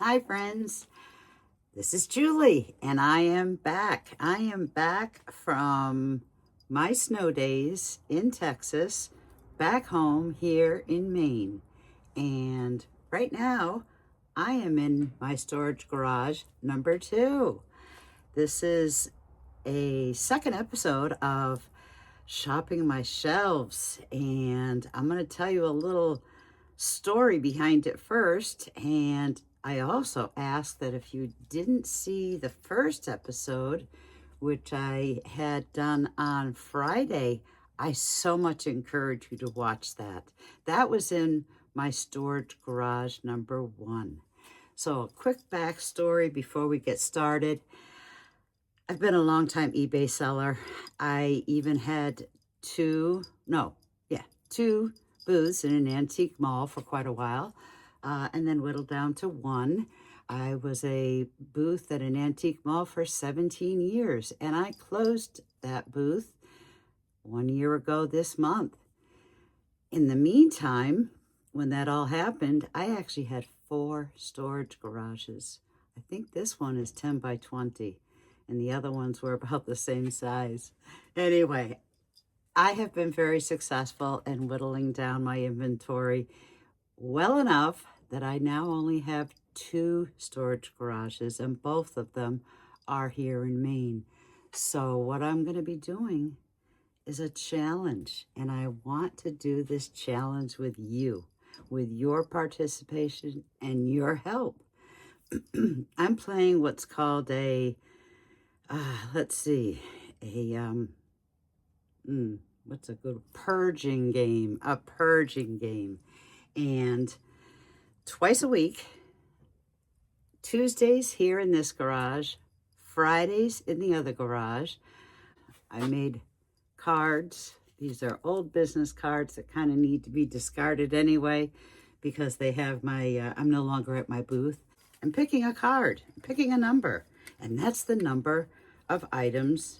Hi friends, this is Julie and I am back. I am back from my snow days in Texas, back home here in Maine. And right now I am in my storage garage number 2. This is a second episode of shopping my shelves, and I'm going to tell you a little story behind it first. And I also ask that if you didn't see the first episode, which I had done on Friday, I so much encourage you to watch that. That was in my storage garage number 1. So a quick backstory before we get started. I've been a long time eBay seller. I even had two booths in an antique mall for quite a while, and then whittled down to 1. I was a booth at an antique mall for 17 years, and I closed that booth 1 year ago this month. In the meantime, when that all happened, I actually had 4 storage garages. I think this one is 10 by 20, and the other ones were about the same size. Anyway, I have been very successful in whittling down my inventory well enough that I now only have 2 storage garages, and both of them are here in Maine. So what I'm going to be doing is a challenge, and I want to do this challenge with you, with your participation and your help. I'm playing what's called a what's a good purging game? A purging game. And twice a week, Tuesdays here in this garage, Fridays in the other garage, I made cards. These are old business cards that kind of need to be discarded anyway because they have my, I'm no longer at my booth. I'm picking a card, picking a number, and that's the number of items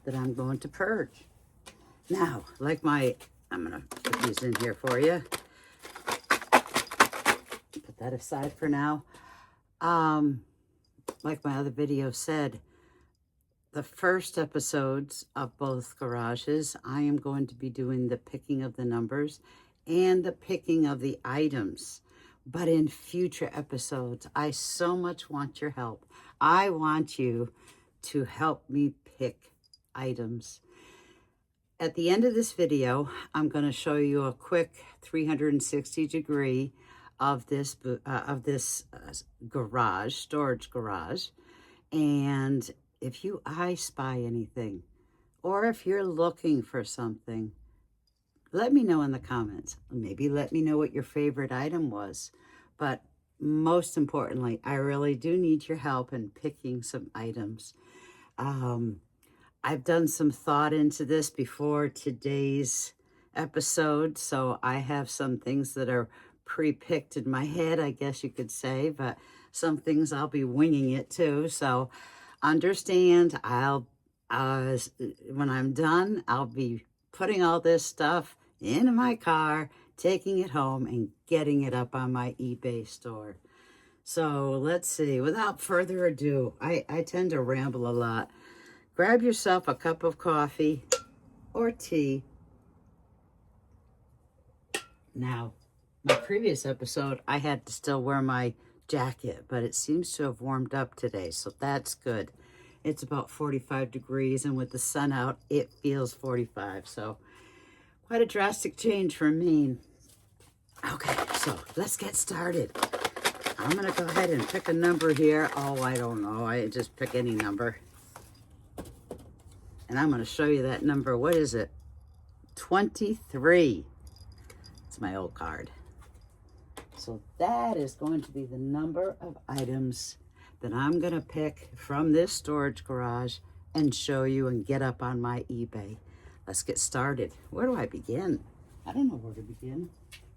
that I'm going to purge. Now, I'm going to put these in here for you. Put that aside for now. Like my other video said, the first episodes of both garages, I am going to be doing the picking of the numbers and the picking of the items. But in future episodes, I so much want your help. I want you to help me pick items. At the end of this video, I'm going to show you a quick 360 degree of this garage, storage garage. And if I spy anything, or if you're looking for something, let me know in the comments. Maybe let me know what your favorite item was. But most importantly, I really do need your help in picking some items. I've done some thought into this before today's episode, so I have some things that are pre-picked in my head, I guess you could say, but some things I'll be winging it too. So understand, when I'm done, I'll be putting all this stuff into my car, taking it home, and getting it up on my eBay store. So let's see, without further ado, I tend to ramble a lot. Grab yourself a cup of coffee or tea. Now, my previous episode, I had to still wear my jacket, but it seems to have warmed up today, so that's good. It's about 45 degrees, and with the sun out, it feels 45, so quite a drastic change from Maine. Okay, so let's get started. I'm going to go ahead and pick a number here. Oh, I don't know. I just pick any number. And I'm going to show you that number. What is it? 23. It's my old card. So that is going to be the number of items that I'm going to pick from this storage garage and show you and get up on my eBay. Let's get started. Where do I begin? I don't know where to begin.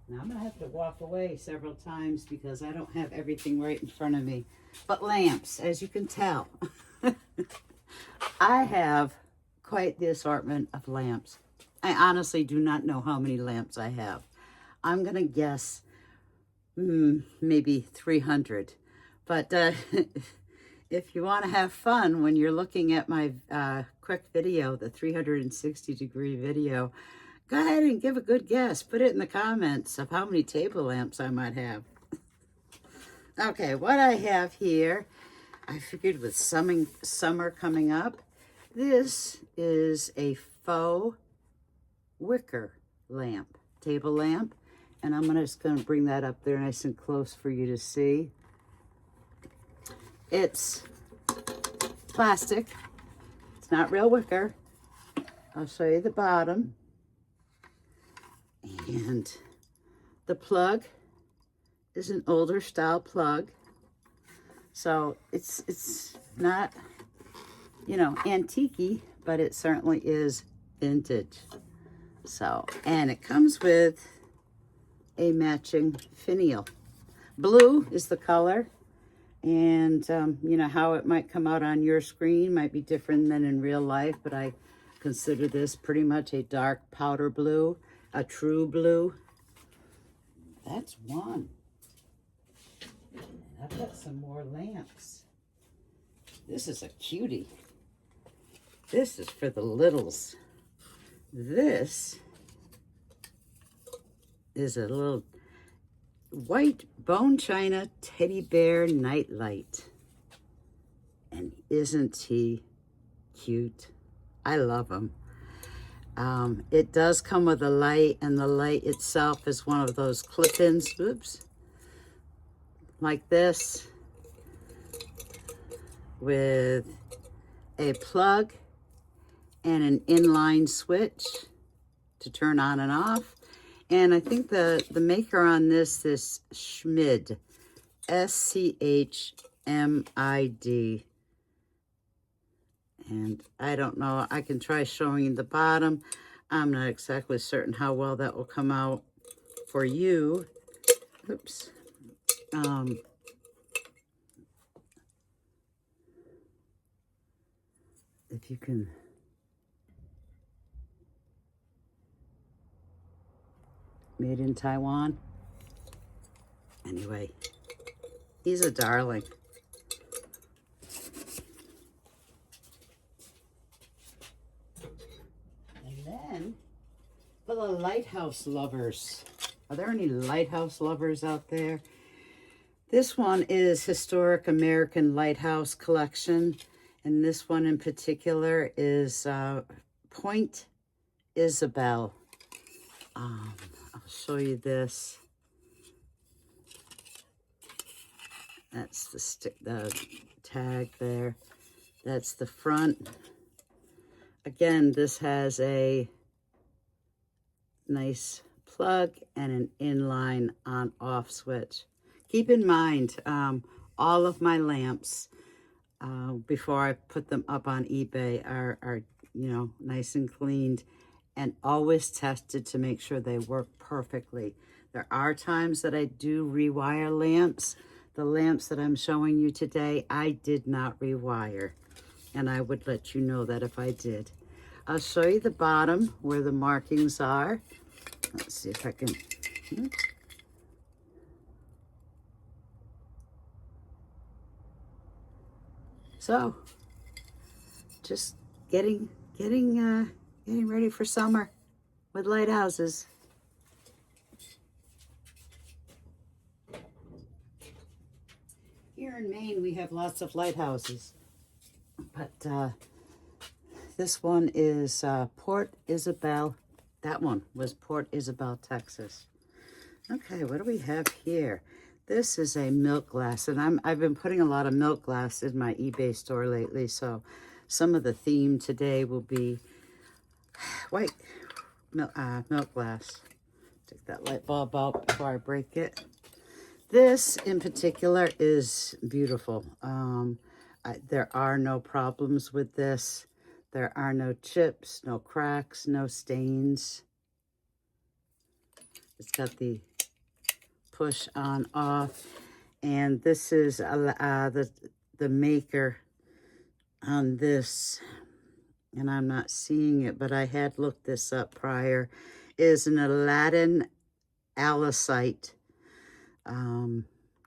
Now I'm going to have to walk away several times because I don't have everything right in front of me. But lamps, as you can tell, I have quite the assortment of lamps. I honestly do not know how many lamps I have. I'm going to guess maybe 300. But if you want to have fun when you're looking at my quick video, the 360-degree video, go ahead and give a good guess. Put it in the comments of how many table lamps I might have. Okay, what I have here, I figured with summer coming up, this is a faux wicker lamp, table lamp. And I'm just going to bring that up there nice and close for you to see. It's plastic. It's not real wicker. I'll show you the bottom. And the plug is an older style plug. So it's not, you know, antique-y, but it certainly is vintage. So, and it comes with a matching finial. Blue is the color, and you know how it might come out on your screen might be different than in real life, but I consider this pretty much a dark powder blue, a true blue. That's one. And I've got some more lamps. This is a cutie. This is for the littles. This is a little white bone china teddy bear nightlight. And isn't he cute? I love him. It does come with a light, and the light itself is one of those clip-ins, oops, like this, with a plug and an inline switch to turn on and off. And I think the maker on this is Schmid, S-C-H-M-I-D. And I don't know, I can try showing you the bottom. I'm not exactly certain how well that will come out for you. Oops. If you can... Made in Taiwan. Anyway, he's a darling. And then, for the lighthouse lovers, are there any lighthouse lovers out there? This one is Historic American Lighthouse Collection, and this one in particular is Point Isabel. I'll show you this. That's the tag there. That's the front. Again, this has a nice plug and an inline on-off switch. Keep in mind, all of my lamps, before I put them up on eBay, are you know, nice and cleaned and always tested to make sure they work perfectly. There are times that I do rewire lamps. The lamps that I'm showing you today, I did not rewire. And I would let you know that if I did. I'll show you the bottom where the markings are. Let's see if I can... So, just getting ready for summer with lighthouses. Here in Maine, we have lots of lighthouses, but this one is Port Isabel. That one was Port Isabel, Texas. Okay, what do we have here? This is a milk glass, and I've been putting a lot of milk glass in my eBay store lately, so some of the theme today will be white milk glass. Take that light bulb out before I break it. This in particular is beautiful. There are no problems with this. There are no chips, no cracks, no stains. It's got the push on off, and this is the maker on this, and I'm not seeing it, but I had looked this up prior, is an Aladdin,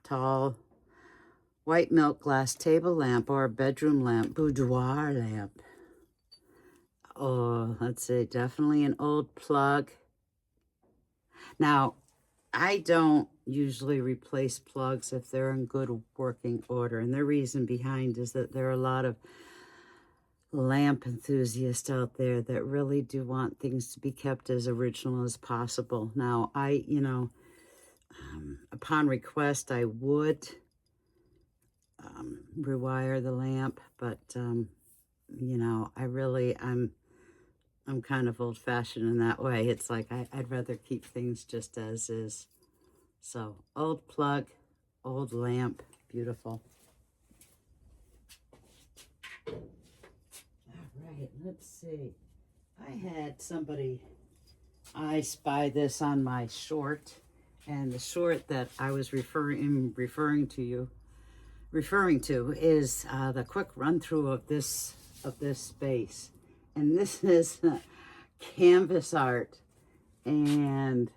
tall, white milk glass table lamp or bedroom lamp, boudoir lamp. Oh, let's see, definitely an old plug. Now, I don't usually replace plugs if they're in good working order. And the reason behind is that there are a lot of lamp enthusiasts out there that really do want things to be kept as original as possible. Now, upon request, I would rewire the lamp, but, I'm kind of old-fashioned in that way. It's like I'd rather keep things just as is. So, old plug, old lamp, beautiful. All right, let's see. I spied this on my short, and the short that I was referring to is the quick run through of this space. And this is canvas art, and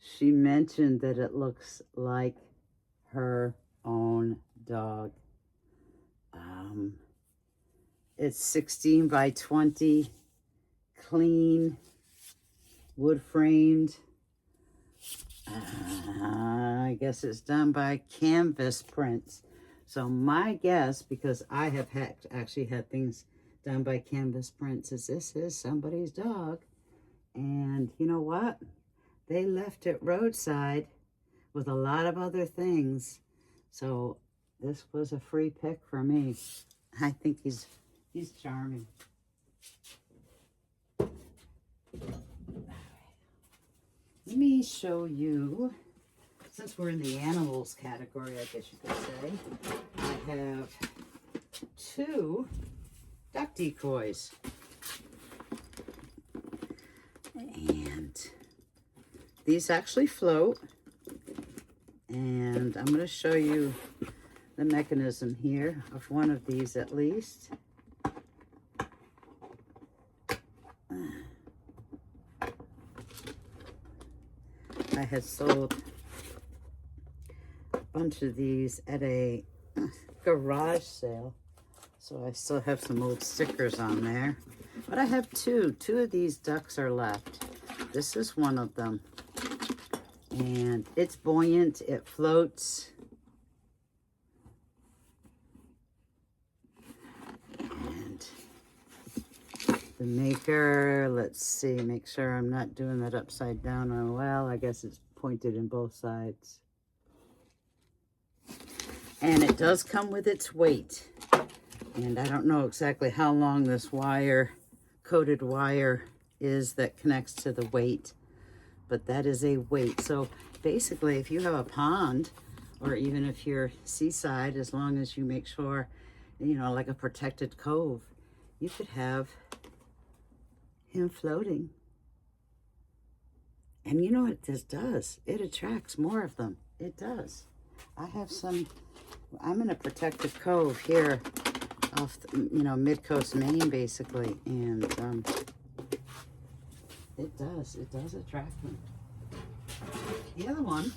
she mentioned that it looks like her own dog. It's 16 by 20, clean, wood framed. I guess it's done by Canvas Prints. So my guess, because I have actually had things done by Canvas Prints, is this is somebody's dog. And you know what? They left it roadside with a lot of other things. So this was a free pick for me. I think he's charming. Let me show you, since we're in the animals category, I guess you could say, I have 2 duck decoys. And these actually float. And I'm going to show you the mechanism here of one of these at least. I had sold a bunch of these at a garage sale, so I still have some old stickers on there. But I have 2 of these ducks are left. This is one of them, and it's buoyant, it floats. And the maker, let's see, make sure I'm not doing that upside down on, well, I guess it's pointed in both sides. And it does come with its weight. And I don't know exactly how long this coated wire is that connects to the weight, but that is a weight. So basically, if you have a pond, or even if you're seaside, as long as you make sure, like a protected cove, you could have him floating. And you know what this does? It attracts more of them. It does. I'm in a protected cove here off, mid-coast Maine, basically, and it does attract them. The other one,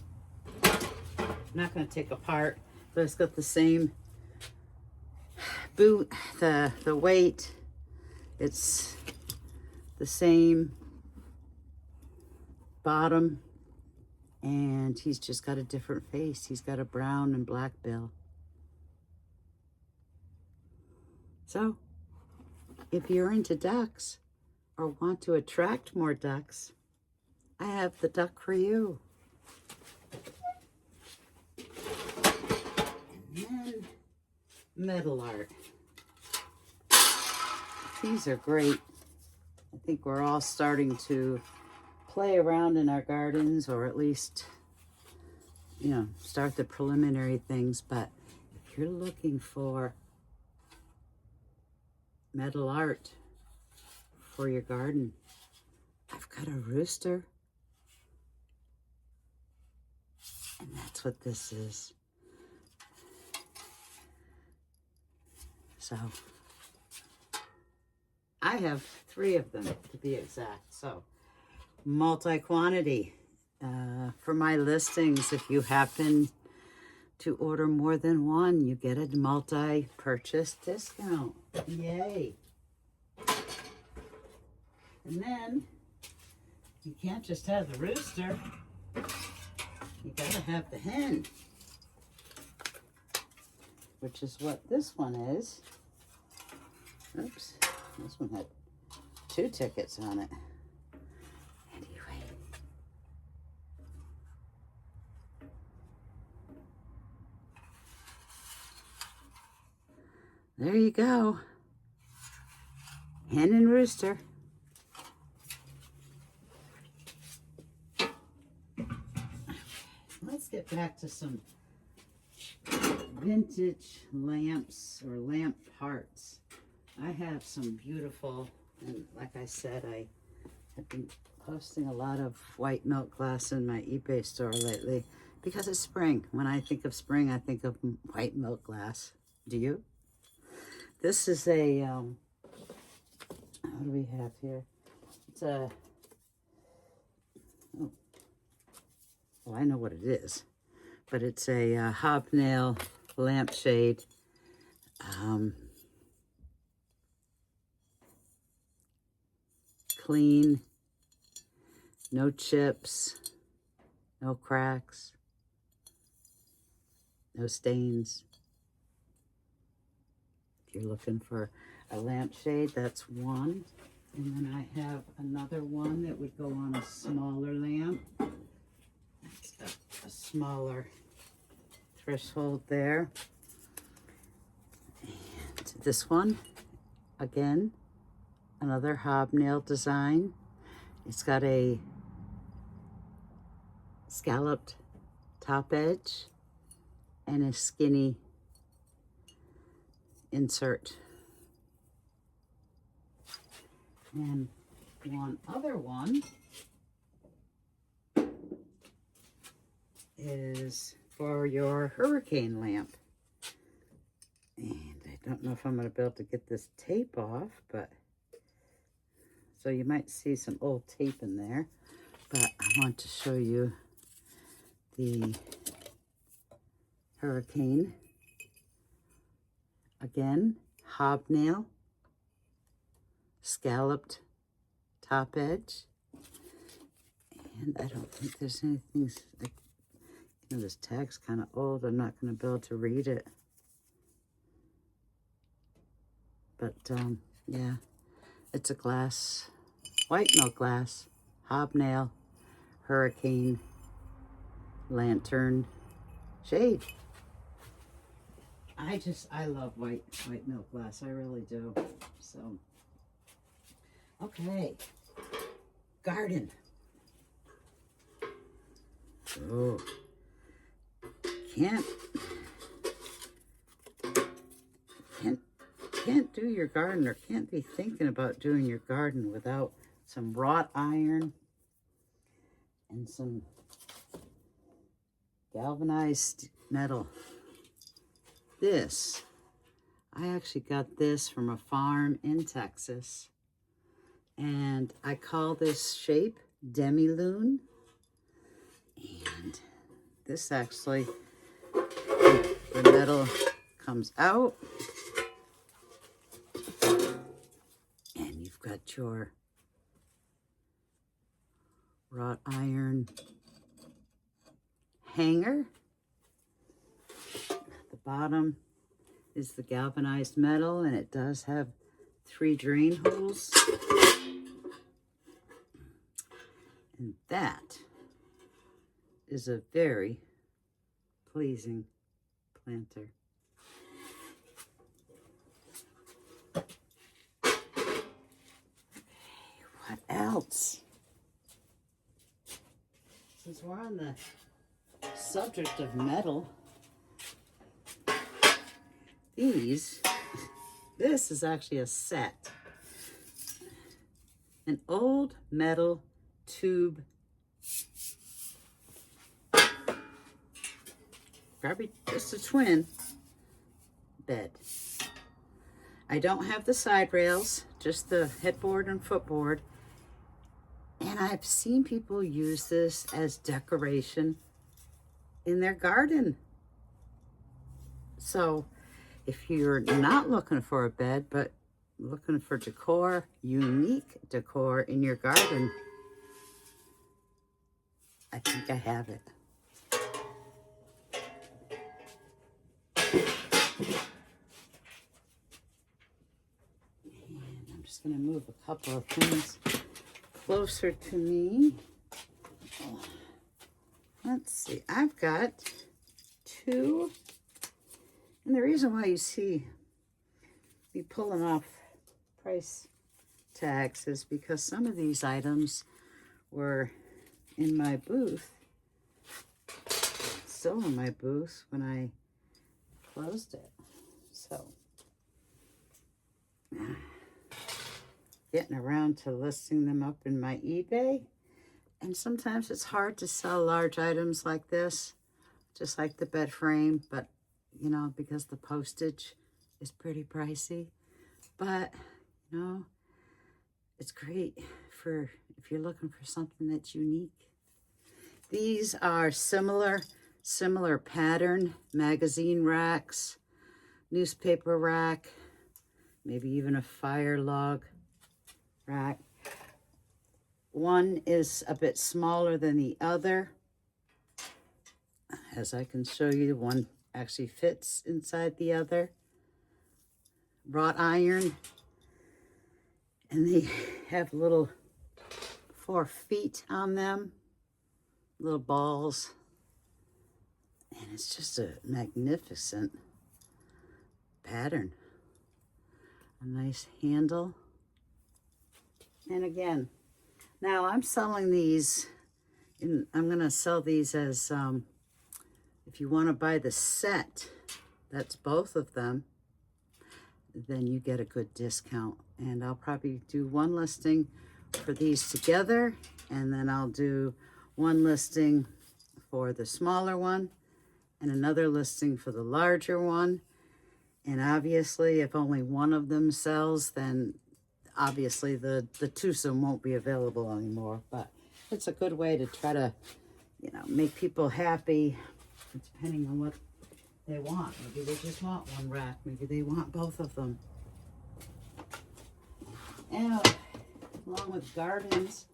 I'm not going to take apart, but it's got the same boot, the weight, it's the same bottom, and he's just got a different face. He's got a brown and black bill. So, if you're into ducks or want to attract more ducks, I have the duck for you. And then metal art. These are great. I think we're all starting to play around in our gardens, or at least, start the preliminary things. But if you're looking for metal art for your garden, I've got a rooster, and that's what this is. So I have 3 of them to be exact. So multi-quantity for my listings. If you happen to order more than one, you get a multi-purchase discount. Yay. And then you can't just have the rooster. You gotta have the hen, which is what this one is. Oops, this one had 2 tickets on it. Anyway. There you go. Hen and rooster. Let's get back to some vintage lamps or lamp parts. I have some beautiful, and like I said, I have been posting a lot of white milk glass in my eBay store lately because it's spring. When I think of spring, I think of white milk glass. Do you? This is a, what do we have here? It's a, oh, well, I know what it is, but it's a hobnail lampshade. Clean, no chips, no cracks, no stains. If you're looking for a lampshade, that's one. And then I have another one that would go on a smaller lamp. That's a smaller threshold there. And this one, again, another hobnail design. It's got a scalloped top edge and a skinny insert. And one other one is for your hurricane lamp. And I don't know if I'm going to be able to get this tape off, but so you might see some old tape in there. But I want to show you the hurricane. Again, hobnail, scalloped top edge. And I don't think there's anything, like, you know, this tag's kind of old. I'm not going to be able to read it. But, yeah, it's a glass, white milk glass, hobnail, hurricane, lantern, shade. I love white milk glass. I really do. So, okay. Garden. Oh. Can't do your garden, or can't be thinking about doing your garden without some wrought iron and some galvanized metal. This, I actually got this from a farm in Texas, and I call this shape demi-lune. And this actually, the metal comes out, and you've got your wrought iron hanger. The bottom is the galvanized metal, and it does have 3 drain holes. And that is a very pleasing planter. What else? Since we're on the subject of metal, this is actually a set. An old metal tube, probably just a twin bed. I don't have the side rails, just the headboard and footboard. And I've seen people use this as decoration in their garden. So if you're not looking for a bed, but looking for decor, unique decor in your garden, I think I have it. And I'm just going to move a couple of things closer to me. Let's see, I've got two, and the reason why you see me pulling off price tags is because some of these items were in my booth, still in my booth when I closed it. So, getting around to listing them up in my eBay. And sometimes it's hard to sell large items like this, just like the bed frame, but, you know, because the postage is pretty pricey. But, you know, it's great for if you're looking for something that's unique. These are similar pattern magazine racks, newspaper rack, maybe even a fire log rack. One is a bit smaller than the other. As I can show you, one actually fits inside the other. Wrought iron. And they have little 4 feet on them. Little balls. And it's just a magnificent pattern. A nice handle. And again, now I'm selling these, I'm going to sell these as, if you want to buy the set, that's both of them, then you get a good discount. And I'll probably do one listing for these together, and then I'll do one listing for the smaller one, and another listing for the larger one. And obviously, if only one of them sells, then obviously the twosome won't be available anymore, but it's a good way to try to, you know, make people happy depending on what they want. Maybe they just want one rack, maybe they want both of them. And along with gardens,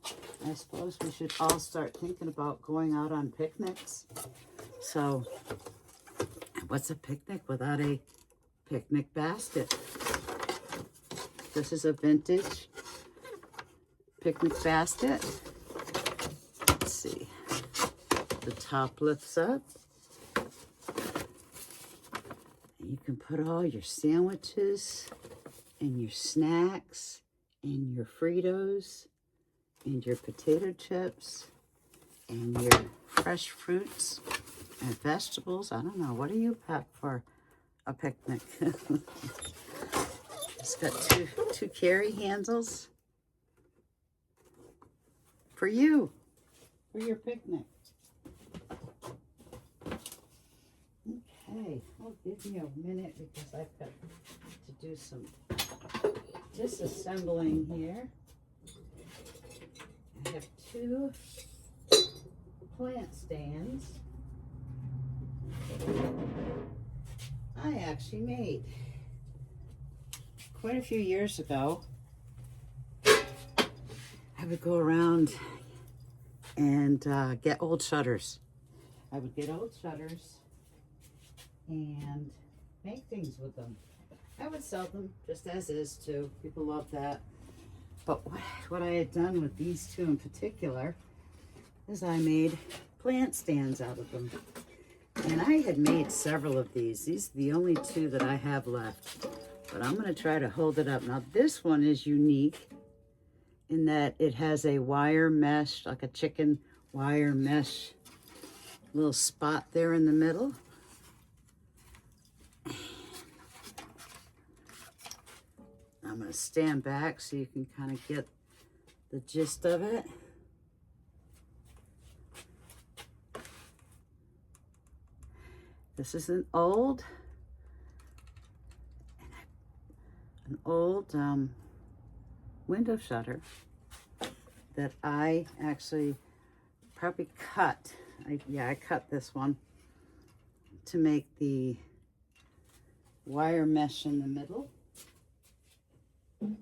I suppose we should all start thinking about going out on picnics. So what's a picnic without a picnic basket? This is a vintage picnic basket. Let's see. The top lifts up. And you can put all your sandwiches and your snacks and your Fritos and your potato chips and your fresh fruits and vegetables. I don't know. What do you pack for a picnic? It's got two carry handles for you, for your picnic. Okay, well, give me a minute because I've got to do some disassembling here. I have 2 plant stands I actually made quite a few years ago. I would go around and get old shutters. I would get old shutters and make things with them. I would sell them just as is too. People love that. But what I had done with these 2 in particular is I made plant stands out of them. And I had made several of these. These are the only 2 that I have left. But I'm going to try to hold it up. Now this one is unique in that it has a wire mesh, like a chicken wire mesh little spot there in the middle. I'm going to stand back so you can kind of get the gist of it. This is an old window shutter that I actually probably cut. I cut this one to make the wire mesh in the middle. And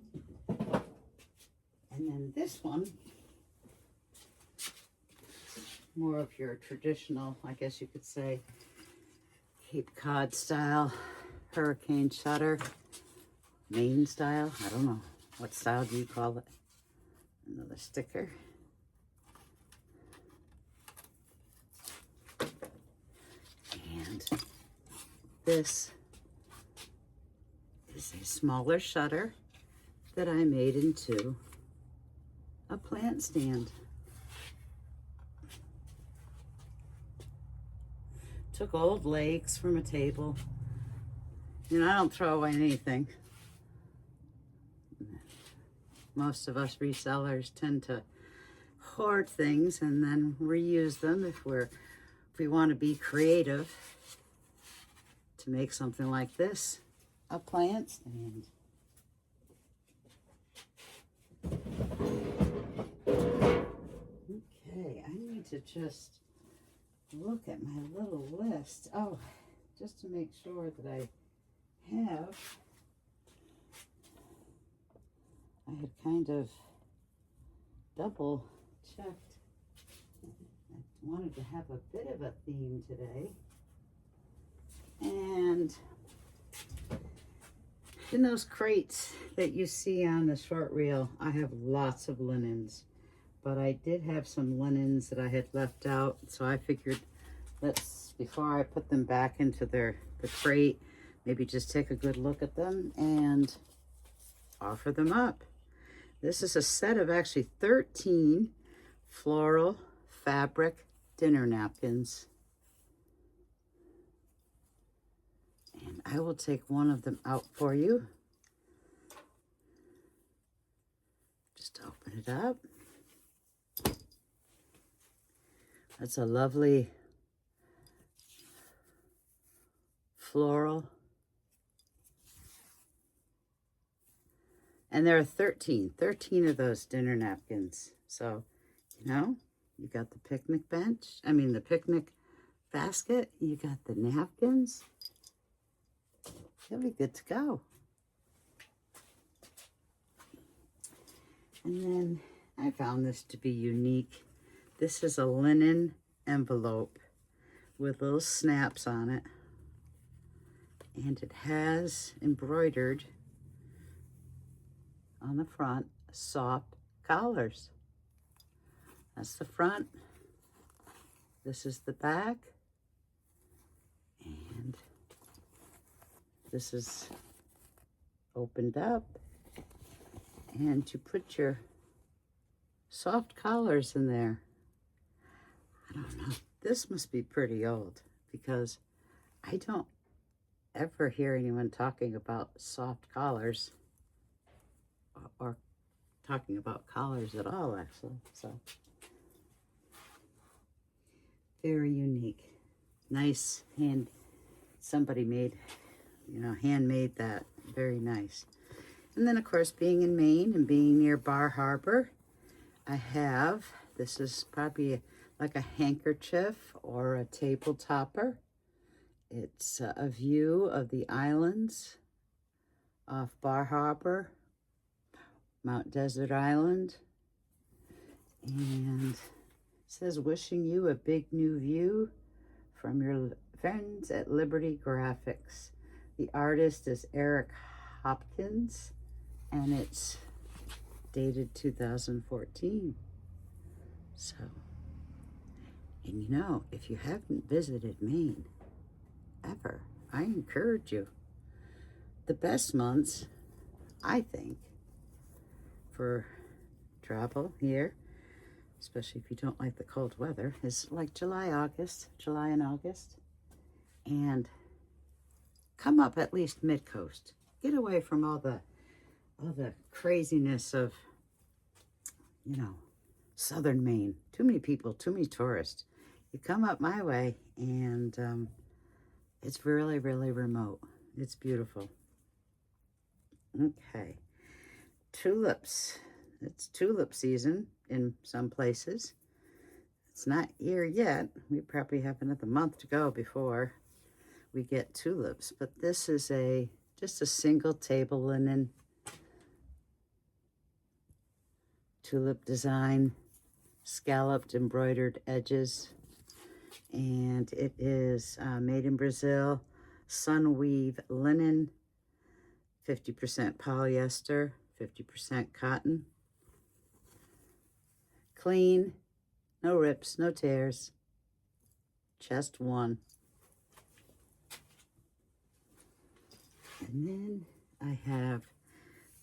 then this one, more of your traditional, I guess you could say, Cape Cod style, hurricane shutter, Maine style. I don't know. What style do you call it? Another sticker. And this is a smaller shutter that I made into a plant stand. Took old legs from a table. You know, I don't throw away anything. Most of us resellers tend to hoard things and then reuse them if we want to be creative to make something like this, a plant stand. Okay, I need to just look at my little list. Oh, just to make sure that I have. I had kind of double checked. I wanted to have a bit of a theme today. And in those crates that you see on the short reel, I have lots of linens. But I did have some linens that I had left out, so I figured before I put them back into the crate, maybe just take a good look at them and offer them up. This is a set of actually 13 floral fabric dinner napkins. And I will take one of them out for you. Just open it up. That's a lovely floral. And there are 13 of those dinner napkins. So, you know, you got the picnic the picnic basket, you got the napkins. You'll be good to go. And then I found this to be unique. This is a linen envelope with little snaps on it. And it has embroidered on the front soft collars. That's the front. This is the back. And this is opened up. And you put your soft collars in there. I don't know. This must be pretty old because I don't ever hear anyone talking about soft collars or talking about collars at all, actually. So very unique. Nice somebody made, handmade that. Very nice. And then, of course, being in Maine and being near Bar Harbor, I have, this is probably like a handkerchief or a table topper. It's a view of the islands off Bar Harbor, Mount Desert Island. And it says, wishing you a big new view from your friends at Liberty Graphics. The artist is Eric Hopkins, and it's dated 2014. So, and if you haven't visited Maine ever, I encourage you. The best months, I think, for travel here, especially if you don't like the cold weather, is like July and August. And come up at least mid-coast. Get away from all the craziness of, southern Maine. Too many people, too many tourists. You come up my way and it's really, really remote. It's beautiful. Okay. Tulips. It's tulip season in some places. It's not here yet. We probably have another month to go before we get tulips, but this is just a single table linen tulip design, scalloped embroidered edges, and it is made in Brazil, sunweave linen, 50% polyester, 50% cotton. Clean, no rips, no tears, chest one. And then I have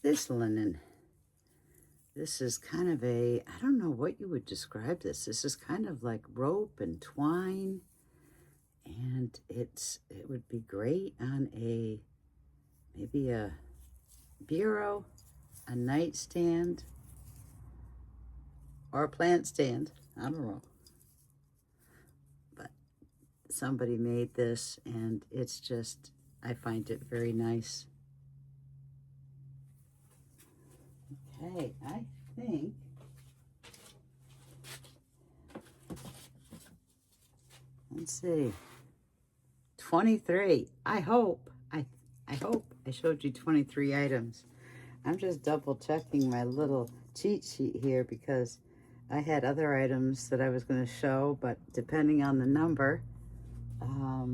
this linen. This is kind of I don't know what you would describe this. This is kind of like rope and twine. And it would be great on maybe a bureau, a nightstand, or a plant stand. I don't know. But somebody made this, and it's just, I find it very nice. Okay, I think let's see, 23. I hope I showed you 23 items. I'm just double checking my little cheat sheet here because I had other items that I was going to show, but depending on the number, I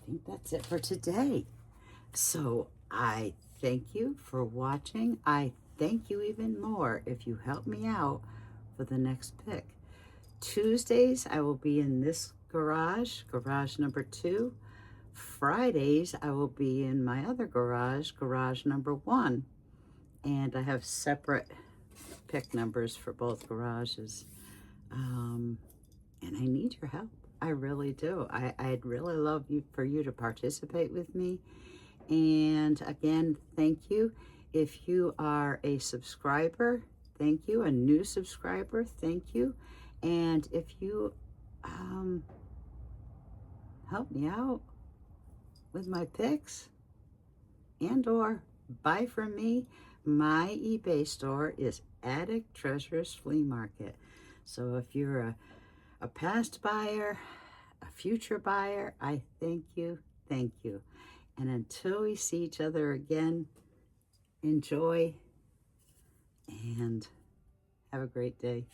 think that's it for today. So I thank you for watching. I thank you even more if you help me out for the next pick. Tuesdays, I will be in this garage number 2. Fridays, I will be in my other garage number 1. And I have separate pick numbers for both garages. And I need your help. I really do. I'd really love for you to participate with me. And again, thank you. If you are a subscriber, thank you. A new subscriber, thank you. And if you help me out with my picks and or buy from me, my eBay store is Attic Treasures Flea Market. So if you're a past buyer, a future buyer, I thank you, thank you. And until we see each other again, enjoy and have a great day.